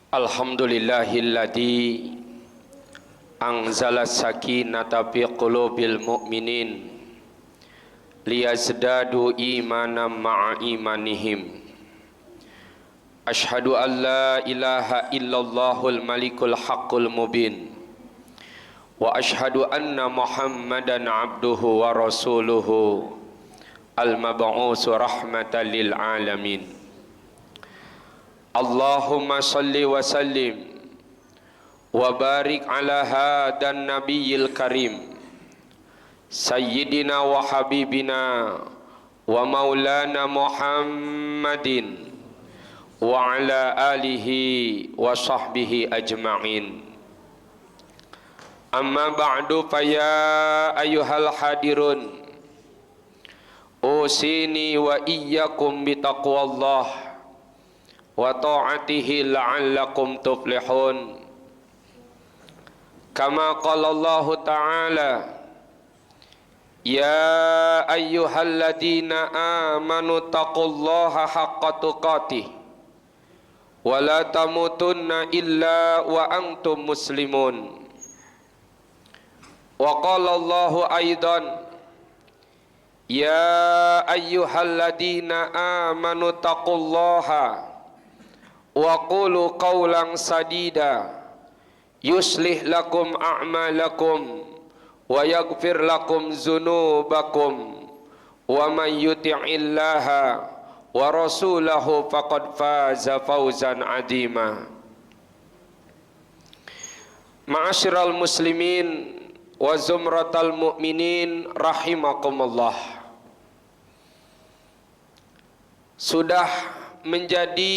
Alhamdulillahilladzi anzala sakinata fi qulubil mu'minin liyazdadu imanan ma'a imanihim. Ashhadu an la ilaha illallahul malikul haqqul mubin wa ashhadu anna Muhammadan abduhu wa rasuluhu al-mab'usu rahmatan lil alamin. Allahumma salli wa sallim wa barik ala hadan nabiyil karim sayyidina wa habibina wa maulana Muhammadin wa ala alihi wa sahbihi ajma'in. Amma ba'du, fa ya ayyuhal hadirun usini wa iyyakum bi taqwallah wa ta'atihi la'allakum tuflihun. Kama qala Allah ta'ala, ya ayyuhalladzina amanu taqullaha haqqa tuqatih wa la tamutunna illa wa antum muslimun. Wa qala Allah aidan, ya ayyuhalladzina amanu taqullaha wa qulu qawlan sadida yuslih lakum a'malakum wa yaghfir lakum zunubakum wa man yuti'illaha wa rasulahu faqad faza fawzan adima. Ma'asyiral muslimin wa zumratal mu'minin rahimakumullah. Sudah menjadi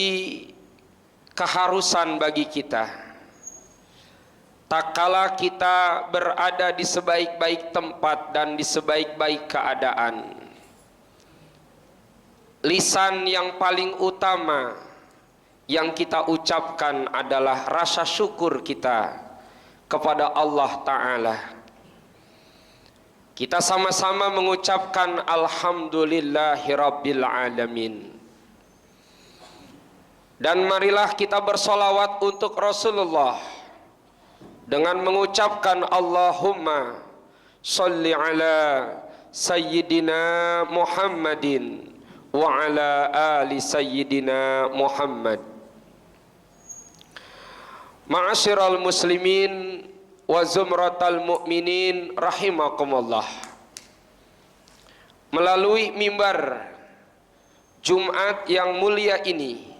keharusan bagi kita, tak kala kita berada di sebaik-baik tempat dan di sebaik-baik keadaan, lisan yang paling utama yang kita ucapkan adalah rasa syukur kita kepada Allah Ta'ala. Kita sama-sama mengucapkan alhamdulillahirabbil alamin. Dan marilah kita bersolawat untuk Rasulullah dengan mengucapkan Allahumma salli ala sayyidina Muhammadin wa ala ali sayyidina Muhammad. Ma'asyiral muslimin wa zumratal mu'minin rahimakumullah. Melalui mimbar Jumat yang mulia ini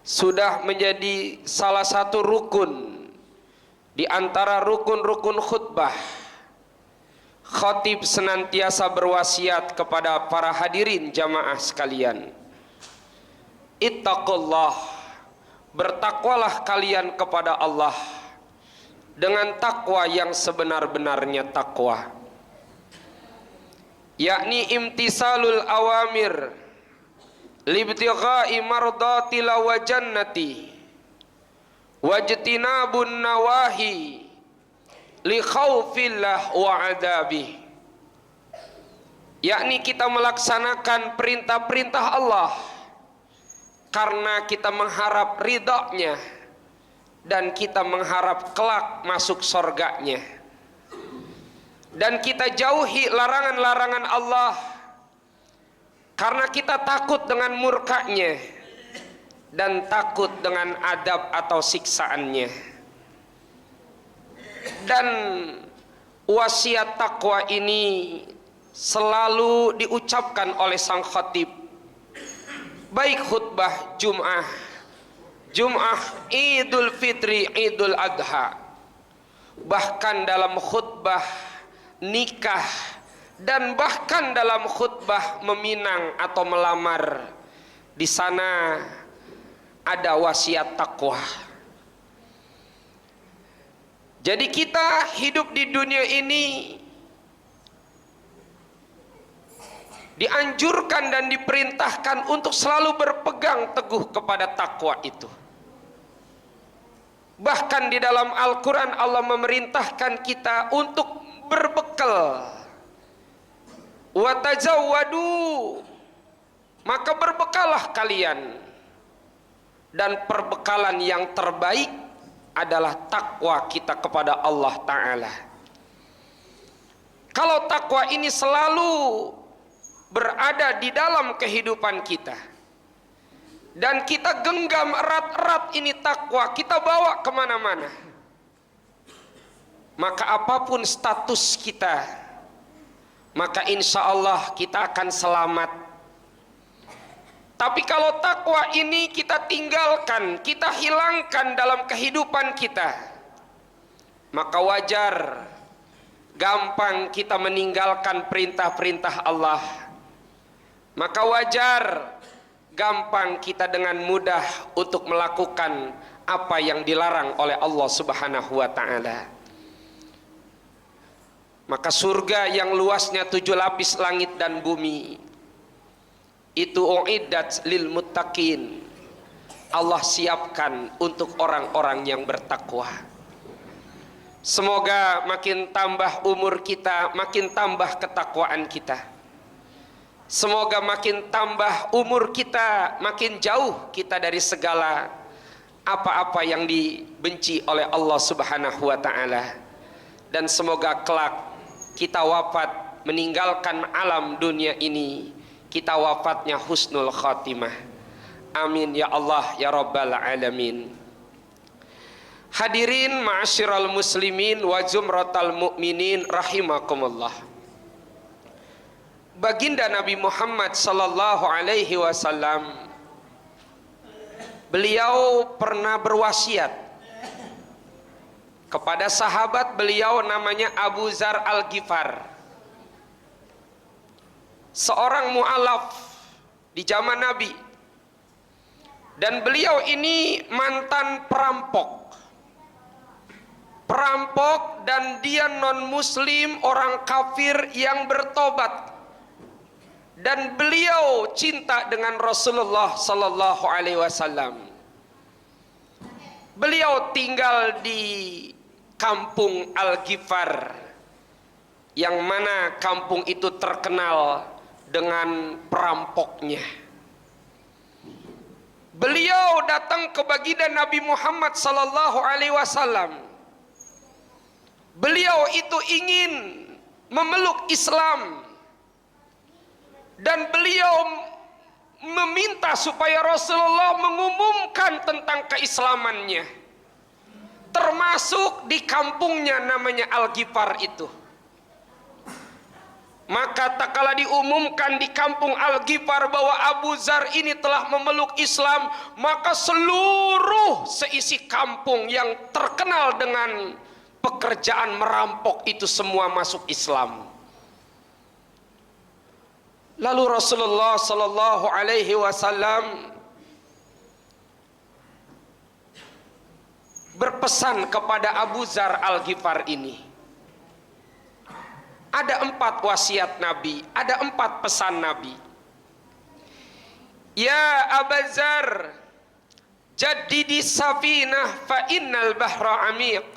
sudah menjadi salah satu rukun di antara rukun-rukun khutbah. Khatib senantiasa berwasiat kepada para hadirin jamaah sekalian, ittaqullah, bertakwalah kalian kepada Allah dengan takwa yang sebenar-benarnya takwa, yakni imtisalul awamir libtigha'i mardatil wa jannati wajtinabun nawahi li khaufillah wa adabi, yakni kita melaksanakan perintah-perintah Allah karena kita mengharap ridha-Nya dan kita mengharap kelak masuk surga-Nya, dan kita jauhi larangan-larangan Allah karena kita takut dengan murka-Nya dan takut dengan adab atau siksaannya. Dan wasiat takwa ini selalu diucapkan oleh sang khatib, baik khutbah Jum'ah, Idul Fitri, Idul Adha, bahkan dalam khutbah nikah, dan bahkan dalam khutbah meminang atau melamar. Di sana ada wasiat takwa. Jadi kita hidup di dunia ini dianjurkan dan diperintahkan untuk selalu berpegang teguh kepada takwa itu. Bahkan di dalam Al-Quran Allah memerintahkan kita untuk berbekal. Wa tazawwadu, maka berbekalah kalian dan perbekalan yang terbaik adalah takwa kita kepada Allah Ta'ala. Kalau takwa ini selalu berada di dalam kehidupan kita dan kita genggam erat-erat ini takwa, kita bawa kemana-mana, maka apapun status kita, maka insya Allah kita akan selamat. Tapi kalau takwa ini kita tinggalkan, kita hilangkan dalam kehidupan kita, maka wajar gampang kita meninggalkan perintah-perintah Allah. Maka wajar gampang kita dengan mudah untuk melakukan apa yang dilarang oleh Allah Subhanahu wa Ta'ala. Maka surga yang luasnya 7 lapis langit dan bumi itu uiddat lil muttaqin, Allah siapkan untuk orang-orang yang bertakwa. Semoga makin tambah umur kita, makin tambah ketakwaan kita. Semoga makin tambah umur kita, makin jauh kita dari segala apa-apa yang dibenci oleh Allah Subhanahu wa Ta'ala. Dan semoga kelak kita wafat meninggalkan alam dunia ini, kita wafatnya husnul khatimah. Amin ya Allah ya Rabbal alamin. Hadirin ma'asyiral muslimin wa zumratal mu'minin rahimakumullah. Baginda Nabi Muhammad sallallahu alaihi wasallam, beliau pernah berwasiat kepada sahabat beliau namanya Abu Dzar Al-Ghifar, seorang mu'alaf di zaman Nabi, dan beliau ini mantan perampok dan dia non muslim, orang kafir yang bertobat, dan beliau cinta dengan Rasulullah sallallahu alaihi wasallam. Beliau tinggal di kampung Al-Ghifar, yang mana kampung itu terkenal dengan perampoknya. Beliau datang ke baginda Nabi Muhammad sallallahu alaihi wasallam. Beliau itu ingin memeluk Islam, dan beliau meminta supaya Rasulullah mengumumkan tentang keislamannya, termasuk di kampungnya namanya Al-Ghifar itu. Maka tak kala diumumkan di kampung Al-Ghifar bahwa Abu Dzar ini telah memeluk Islam, maka seluruh seisi kampung yang terkenal dengan pekerjaan merampok itu semua masuk Islam. Lalu Rasulullah sallallahu alaihi wasallam berpesan kepada Abu Dzar Al-Ghifar ini. Ada 4 wasiat Nabi, ada 4 pesan Nabi. Ya Abu Dzar, jaddidi safinah fa innal bahra amiq.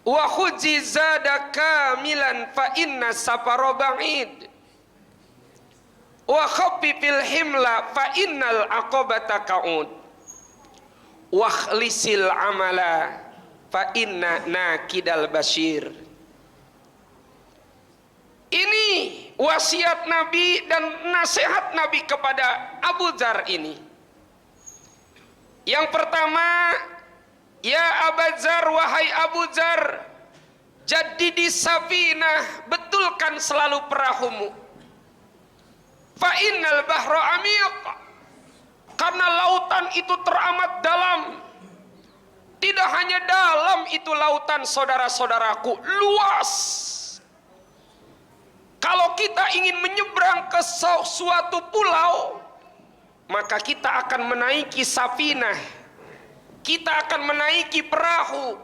Wa khuzi zada kamilan fa inna safara ba'id. Wa khaffifil himla fa innal aqabata ka'ud. Wa khlisil amala fa inna nakidal bashir. Ini wasiat Nabi dan nasihat Nabi kepada Abu Dzar ini. Yang pertama, ya Abu Dzar, wahai Abu Dzar, jaddidi safinah, betulkan selalu perahumu. Fa innal bahra amiq, karena lautan itu teramat dalam. Tidak hanya dalam itu lautan, saudara-saudaraku, luas. Kalau kita ingin menyeberang ke suatu pulau, maka kita akan menaiki safinah, kita akan menaiki perahu,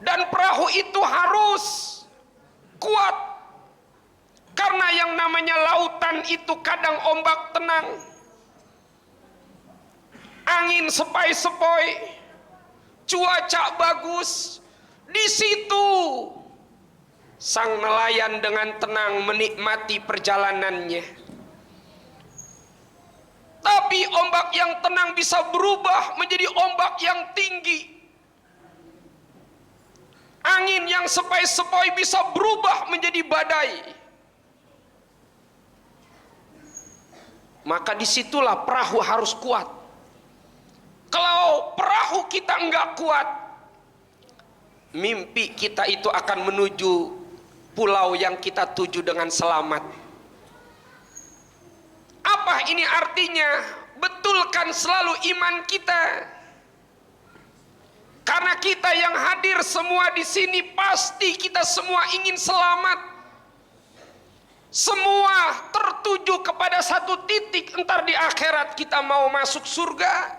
dan perahu itu harus kuat, karena yang namanya lautan itu kadang ombak tenang, angin sepoi-sepoi, cuaca bagus. Di situ sang nelayan dengan tenang menikmati perjalanannya. Tapi ombak yang tenang bisa berubah menjadi ombak yang tinggi. Angin yang sepoi-sepoi bisa berubah menjadi badai. Maka disitulah perahu harus kuat. Kalau perahu kita enggak kuat, mimpi kita itu akan menuju pulau yang kita tuju dengan selamat. Apa ini artinya? Betulkan selalu iman kita. Karena kita yang hadir semua di sini pasti kita semua ingin selamat. Semua tertuju kepada satu titik, entar di akhirat kita mau masuk surga.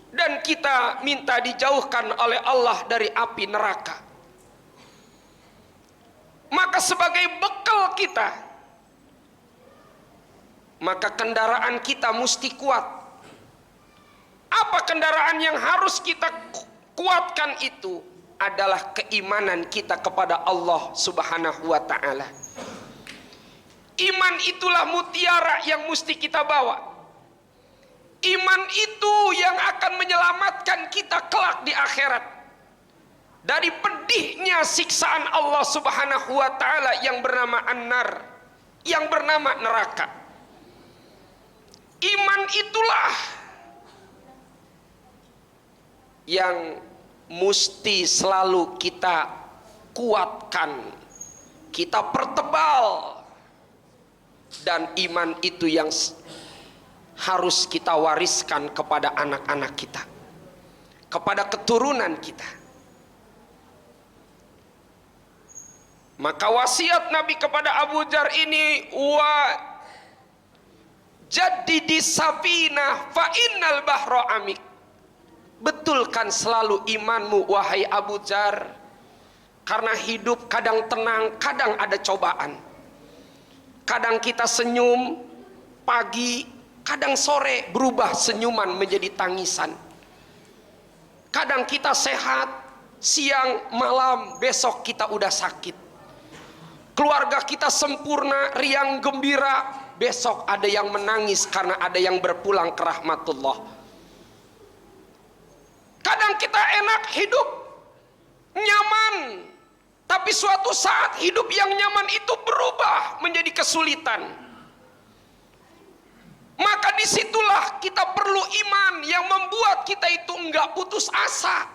Dan kita minta dijauhkan oleh Allah dari api neraka. Maka sebagai bekal kita, maka kendaraan kita mesti kuat. Apa kendaraan yang harus kita kuatkan itu? Adalah keimanan kita kepada Allah Subhanahu wa ta'ala. Iman itulah mutiara yang mesti kita bawa. Iman itu yang akan menyelamatkan kita kelak di akhirat dari pedihnya siksaan Allah Subhanahu wa ta'ala yang bernama An-Nar, yang bernama neraka. Iman itulah yang mesti selalu kita kuatkan, kita pertebal, dan iman itu yang harus kita wariskan kepada anak-anak kita, kepada keturunan kita. Maka wasiat Nabi kepada Abu Dzar ini, wa jaddidi safina fa innal bahra amik. Betulkan selalu imanmu wahai Abu Dzar, karena hidup kadang tenang, kadang ada cobaan. Kadang kita senyum pagi, kadang sore berubah senyuman menjadi tangisan. Kadang kita sehat, siang malam besok kita udah sakit. Keluarga kita sempurna, riang gembira, besok ada yang menangis karena ada yang berpulang ke rahmatullah. Kadang kita enak hidup, nyaman, tapi suatu saat hidup yang nyaman itu berubah menjadi kesulitan. Maka disitulah kita perlu iman yang membuat kita itu enggak putus asa,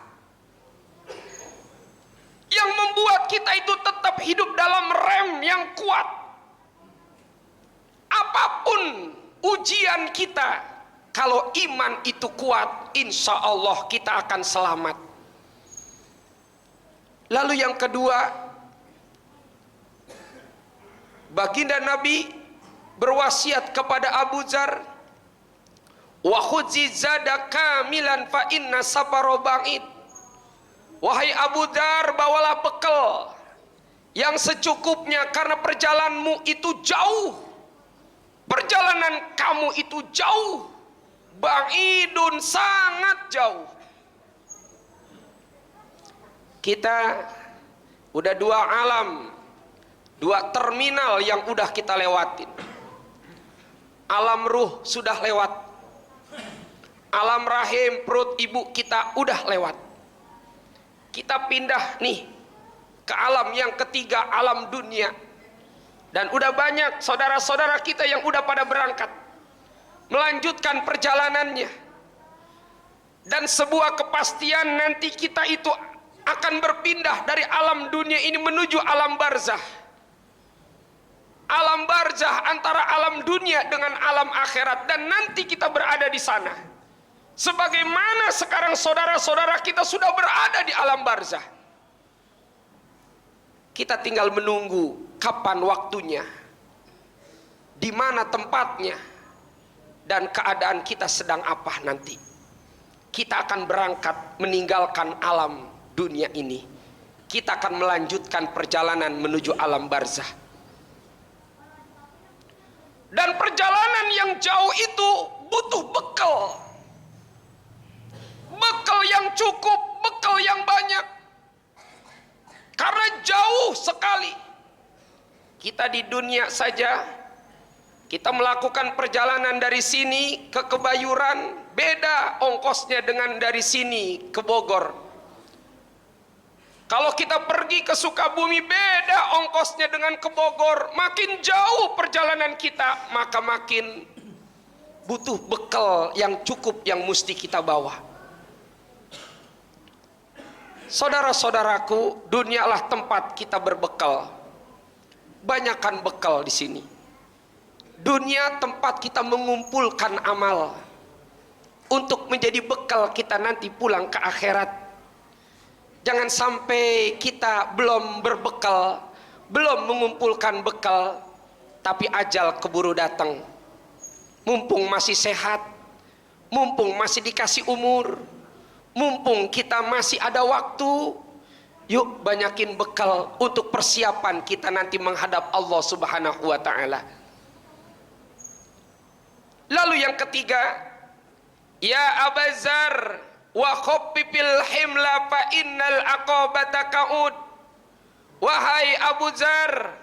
yang membuat kita itu tetap hidup dalam rem yang kuat. Apapun ujian kita, kalau iman itu kuat, insya Allah kita akan selamat. Lalu yang kedua, baginda Nabi berwasiat kepada Abu Dzar, wa khudzi zada kamilan fa inna safara ba'id. Wahai Abu Dzar, bawalah bekal yang secukupnya karena perjalananmu itu jauh. Perjalanan kamu itu jauh. Ba'idun, sangat jauh. Kita udah dua alam, dua terminal yang udah kita lewatin. Alam ruh sudah lewat, alam rahim perut ibu kita udah lewat. Kita pindah nih ke alam yang ketiga, alam dunia. Dan udah banyak saudara-saudara kita yang udah pada berangkat melanjutkan perjalanannya. Dan sebuah kepastian nanti kita itu akan berpindah dari alam dunia ini menuju alam barzah. Alam barzah antara alam dunia dengan alam akhirat, dan nanti kita berada di sana. Sebagaimana sekarang saudara-saudara kita sudah berada di alam barzah. Kita tinggal menunggu kapan waktunya, di mana tempatnya, dan keadaan kita sedang apa nanti. Kita akan berangkat meninggalkan alam dunia ini. Kita akan melanjutkan perjalanan menuju alam barzah. Dan perjalanan yang jauh itu butuh bekal. Bekal yang cukup, bekal yang banyak. Karena jauh sekali. Kita di dunia saja, Kita melakukan perjalanan dari sini ke Kebayuran, beda ongkosnya dengan dari sini ke Bogor. Kalau kita pergi ke Sukabumi, beda ongkosnya dengan ke Bogor. Makin jauh perjalanan kita, maka makin butuh bekal yang cukup yang mesti kita bawa. Saudara-saudaraku, dunialah tempat kita berbekal. Banyakkan bekal di sini. Dunia tempat kita mengumpulkan amal untuk menjadi bekal kita nanti pulang ke akhirat. Jangan sampai kita belum berbekal, belum mengumpulkan bekal, tapi ajal keburu datang. Mumpung masih sehat, mumpung masih dikasih umur, mumpung kita masih ada waktu, yuk banyakin bekal untuk persiapan kita nanti menghadap Allah Subhanahu wa Ta'ala. Lalu yang ketiga, ya Abazar wa khaffifil himla fa innal aqabata kaud. Wahai Abu Zar,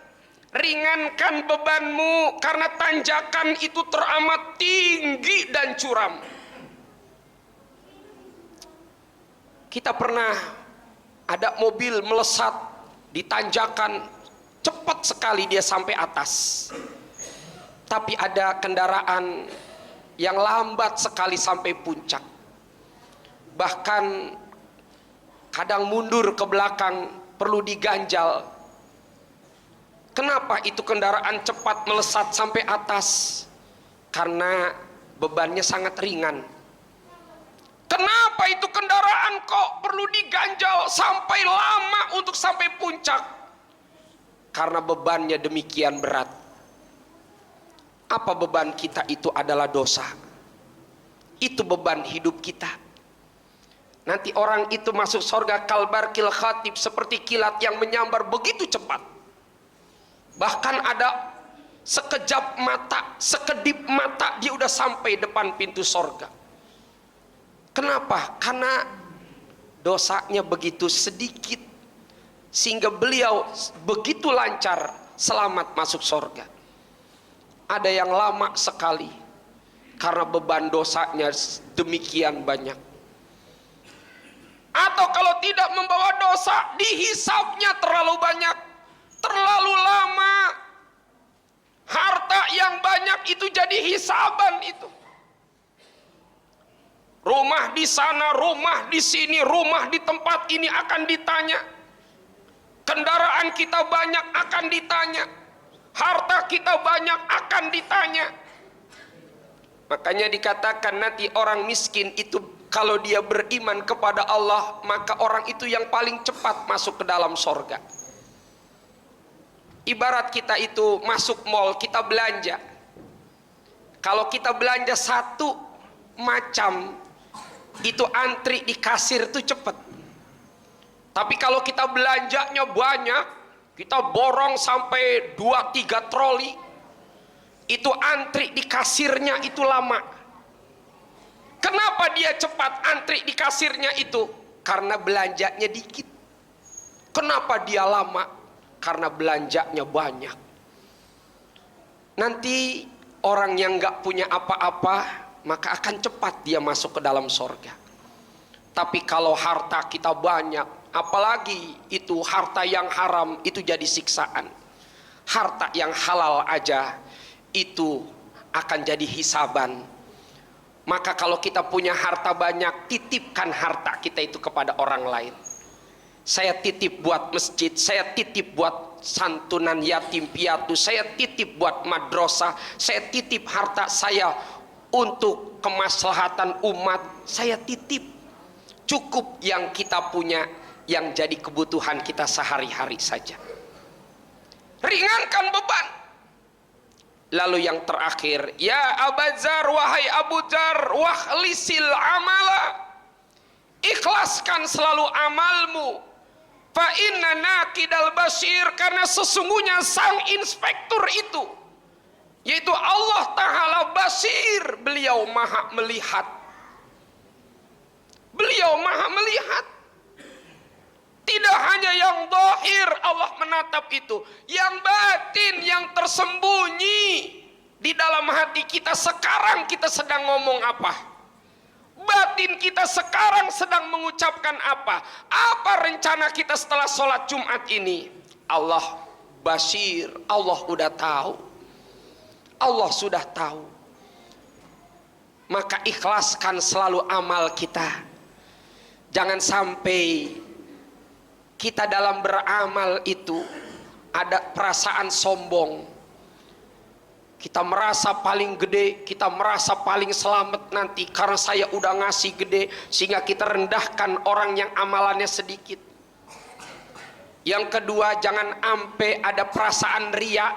ringankan bebanmu karena tanjakan itu teramat tinggi dan curam. Kita pernah ada mobil melesat di tanjakan, cepat sekali dia sampai atas. Tapi ada kendaraan yang lambat sekali sampai puncak. Bahkan kadang mundur ke belakang, perlu diganjal. Kenapa itu kendaraan cepat melesat sampai atas? Karena bebannya sangat ringan. Kenapa itu kendaraan kok perlu diganjal sampai lama untuk sampai puncak? Karena bebannya demikian berat. Apa beban kita itu adalah dosa. Itu beban hidup kita. Nanti orang itu masuk surga kalbarkil khatib, seperti kilat yang menyambar begitu cepat. Bahkan ada sekejap mata, sekedip mata dia udah sampai depan pintu surga. Kenapa? Karena dosanya begitu sedikit sehingga beliau begitu lancar selamat masuk surga. Ada yang lama sekali karena beban dosanya demikian banyak. Atau kalau tidak membawa dosa, dihisabnya terlalu banyak, terlalu lama. Harta yang banyak itu jadi hisaban itu. Rumah di sana, rumah di sini, rumah di tempat ini akan ditanya. Kendaraan kita banyak akan ditanya. Harta kita banyak akan ditanya. Makanya dikatakan nanti orang miskin itu kalau dia beriman kepada Allah, maka orang itu yang paling cepat masuk ke dalam sorga. Ibarat kita itu masuk mall, kita belanja. Kalau kita belanja satu macam, itu antri di kasir itu cepat. Tapi kalau kita belanjanya banyak, kita borong sampai 2-3 troli, itu antri di kasirnya itu lama. Kenapa dia cepat antri di kasirnya itu? Karena belanjanya dikit. Kenapa dia lama? Karena belanjanya banyak. Nanti orang yang nggak punya apa-apa, maka akan cepat dia masuk ke dalam sorga. Tapi kalau harta kita banyak, apalagi itu harta yang haram, itu jadi siksaan. Harta yang halal aja itu akan jadi hisaban. Maka kalau kita punya harta banyak, titipkan harta kita itu kepada orang lain. Saya titip buat masjid, saya titip buat santunan yatim piatu, saya titip buat madrasah, saya titip harta saya untuk kemaslahatan umat, saya titip. Cukup yang kita punya, yang jadi kebutuhan kita sehari-hari saja. Ringankan beban. Lalu yang terakhir, ya Abazar, wahai Abu Dzar, wakhlisil amala, ikhlaskan selalu amalmu. Fa inna nakidal basir, karena sesungguhnya sang inspektur itu, yaitu Allah Ta'ala basir, beliau maha melihat. Beliau maha melihat. Tidak hanya yang zahir Allah menatap itu, yang batin, yang tersembunyi Di dalam hati kita sekarang kita sedang ngomong apa? Batin kita sekarang sedang mengucapkan apa? Apa rencana kita setelah sholat Jumat ini? Allah basir, Allah udah tahu. Allah sudah tahu. Maka ikhlaskan selalu amal kita. Jangan sampai kita dalam beramal itu ada perasaan sombong. Kita merasa paling gede, kita merasa paling selamat nanti karena saya udah ngasih gede, sehingga kita rendahkan orang yang amalannya sedikit. Yang kedua, jangan sampai ada perasaan riya.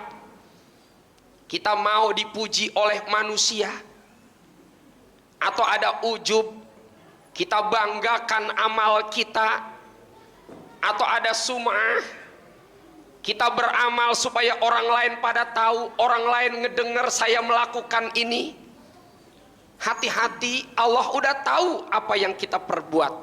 Kita mau dipuji oleh manusia, atau ada ujub, kita banggakan amal kita, atau ada sum'ah, kita beramal supaya orang lain pada tahu, orang lain ngedengar saya melakukan ini. Hati-hati, Allah udah tahu apa yang kita perbuat.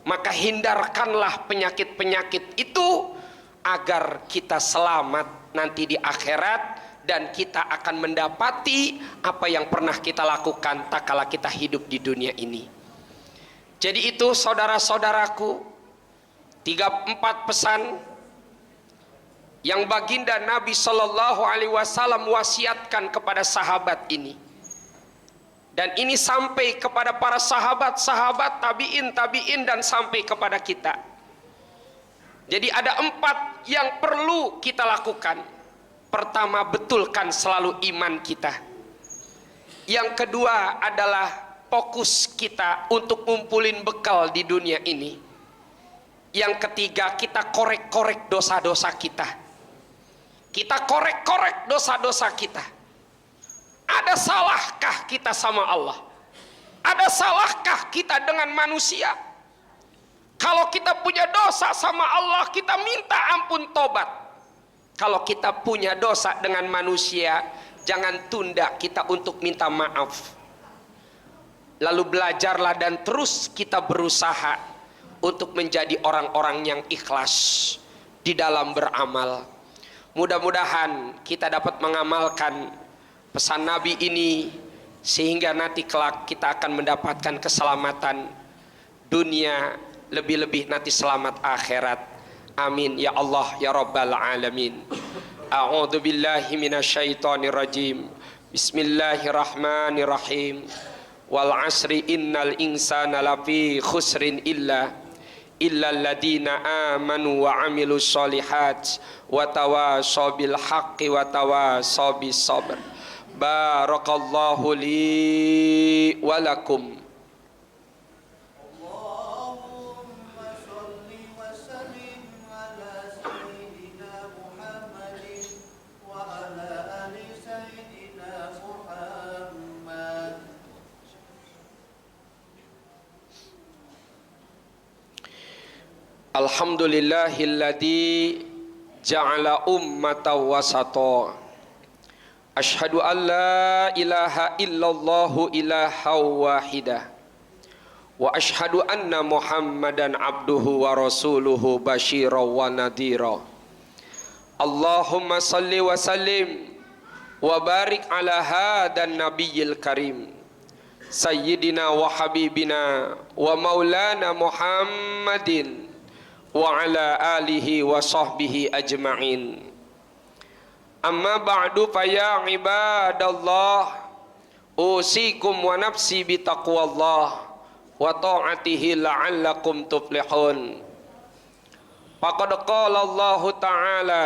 Maka hindarkanlah penyakit-penyakit itu agar kita selamat nanti di akhirat, dan kita akan mendapati apa yang pernah kita lakukan tak kala kita hidup di dunia ini. Jadi itu saudara-saudaraku, 3-4 pesan yang baginda Nabi Shallallahu Alaihi Wasallam wasiatkan kepada sahabat ini, dan ini sampai kepada para sahabat-sahabat, tabiin dan sampai kepada kita. Jadi ada 4 yang perlu kita lakukan. Pertama, betulkan selalu iman kita. Yang kedua adalah fokus kita untuk ngumpulin bekal di dunia ini. Yang ketiga, kita korek-korek dosa-dosa kita. Kita korek-korek dosa-dosa kita. Ada salahkah kita sama Allah? Ada salahkah kita dengan manusia? Kalau kita punya dosa sama Allah, kita minta ampun tobat. Kalau kita punya dosa dengan manusia, jangan tunda kita untuk minta maaf. Lalu belajarlah dan terus kita berusaha untuk menjadi orang-orang yang ikhlas di dalam beramal. Mudah-mudahan kita dapat mengamalkan pesan Nabi ini, sehingga nanti kelak kita akan mendapatkan keselamatan dunia, lebih-lebih nanti selamat akhirat. Amin ya Allah ya Rabbal Alamin. A'udzu billahi minasyaitonir rajim. Bismillahirrahmanirrahim. Wal 'asri innal insana lafi khusrin illalladzina amanu wa 'amilus sholihat wa tawasaw bil haqqi wa tawasaw bis sabr. Barakallahu li wa lakum. Alhamdulillahilladzi ja'ala ummatan wasata. Asyhadu an la ilaha illallahu ilaha wahidah. Wa asyhadu anna Muhammadan abduhu wa rasuluhu basyira wa nadhira. Allahumma salli wa sallim wa barik ala hadan nabiyil karim sayyidina wa habibina wa maulana Muhammadin wa ala alihi wa sahbihi ajma'in. Amma ba'du fa ya ibadallah, usikum wa nafsi bi taqwallah wa ta'atihi la'allakum tuflihun. Faqad qala Allah ta'ala,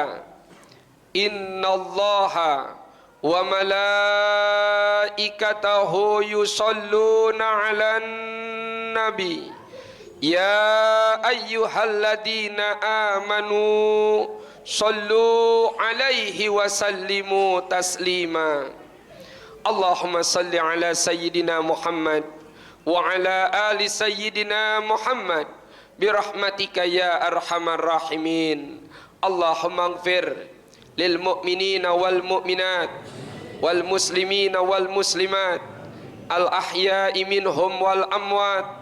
innallaha wa malaikatahu yusalluna 'alan nabi ya ayyuhalladzina amanu sallu alaihi wa sallimu taslima. Allahumma salli ala sayyidina Muhammad wa ala ali sayyidina Muhammad birahmatika ya arhamar rahimin. Allahumma ighfir lil mu'minina wal mu'minat wal muslimina wal muslimat al ahya'i minhum wal amwat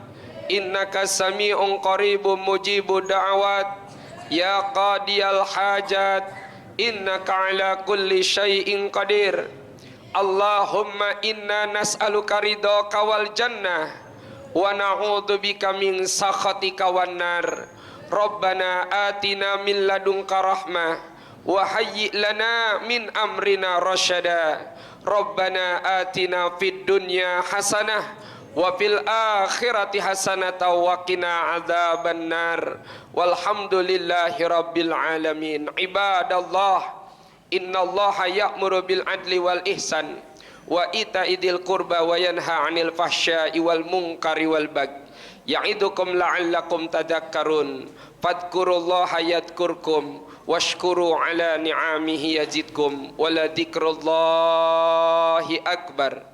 innaka sami'un qaribun mujibud da'awat ya qadiyal hajat innaka ala kulli syai'in qadir. Allahumma inna nas'aluka ridhaka wal jannah wa na'udzubika min sakhatika wan nar. Rabbana atina min ladunka rahmah wa hayyi' lana min amrina rasyada. Rabbana atina fid dunya hasanah wa fil akhirati hasanatan wa qina adzaban nar. Walhamdulillahi rabbil alamin. Ibadallah, innallaha ya'muru bil adli wal ihsan wa ita'idil qurba wa yanha 'anil fahsya'i wal munkari wal bagyi. Ya'idukum la'allakum tadhakkarun. Fadhkurullaha yadhkurkum washkuru ala ni'amihi yazidkum. Wala dzikrullahi akbar.